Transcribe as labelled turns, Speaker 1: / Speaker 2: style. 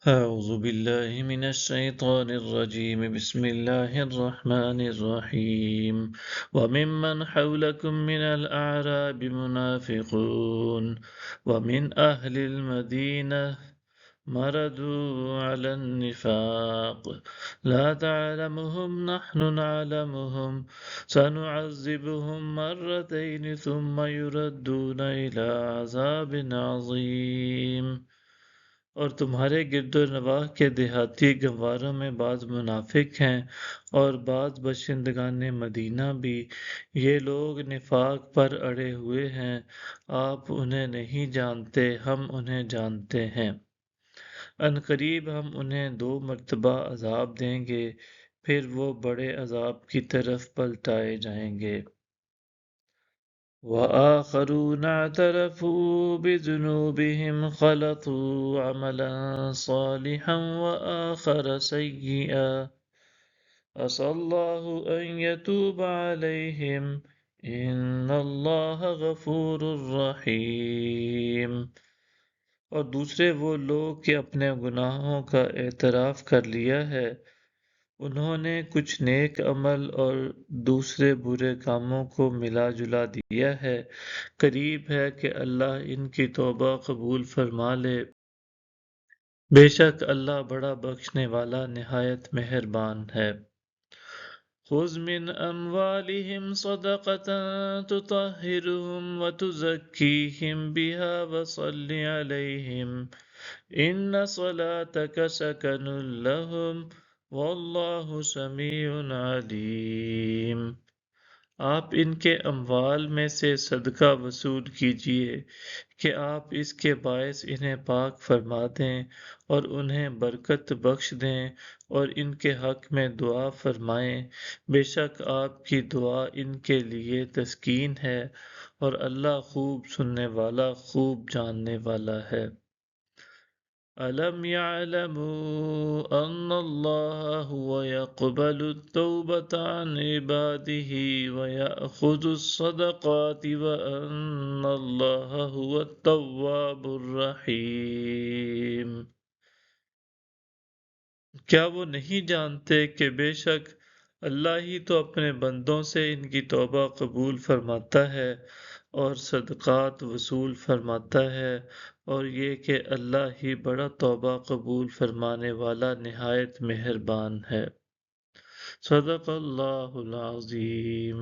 Speaker 1: أعوذ بالله من الشيطان الرجيم بسم الله الرحمن الرحيم وممن حولكم من الأعراب منافقون ومن أهل المدينة مردوا على النفاق لا تعلمهم نحن نعلمهم سنعذبهم مرتين ثم يردون إلى عذاب عظيم۔ اور تمہارے گرد و نواح کے دیہاتی گنواروں میں بعض منافق ہیں اور بعض باشندگان مدینہ بھی، یہ لوگ نفاق پر اڑے ہوئے ہیں، آپ انہیں نہیں جانتے، ہم انہیں جانتے ہیں۔ عنقریب ہم انہیں 2 مرتبہ عذاب دیں گے، پھر وہ بڑے عذاب کی طرف پلٹائے جائیں گے۔ وآخرون اعترفوا بذنوبهم خلطوا عملا صالحا وآخر سيئا عسى الله أن يتوب عليهم إن الله غفور رحيم۔ اور دوسرے وہ لوگ کہ اپنے گناہوں کا اعتراف کر لیا ہے، انہوں نے کچھ نیک عمل اور دوسرے برے کاموں کو ملا جلا دیا ہے، قریب ہے کہ اللہ ان کی توبہ قبول فرما لے، بے شک اللہ بڑا بخشنے والا نہایت مہربان ہے۔ خذ من اموالهم صدقة تطهرهم وتزكيهم بها وصل عليهم ان صلاتك سكن لهم واللہ سمیع علیم۔ آپ ان کے اموال میں سے صدقہ وصول کیجئے کہ آپ اس کے باعث انہیں پاک فرما دیں اور انہیں برکت بخش دیں اور ان کے حق میں دعا فرمائیں، بے شک آپ کی دعا ان کے لیے تسکین ہے اور اللہ خوب سننے والا خوب جاننے والا ہے۔ أَلَمْ يَعْلَمُوا أَنَّ اللَّهَ هُوَ يَقْبَلُ التَّوْبَةَ عَنْ عِبَادِهِ وَيَأْخُذُ الصَّدَقَاتِ وَأَنَّ اللَّهَ هُوَ التَّوَّابُ الرَّحِيمُ۔ کیا وہ نہیں جانتے کہ بے شک اللہ ہی تو اپنے بندوں سے ان کی توبہ قبول فرماتا ہے اور صدقات وصول فرماتا ہے، اور یہ کہ اللہ ہی بڑا توبہ قبول فرمانے والا نہایت مہربان ہے۔ صدق اللہ العظیم۔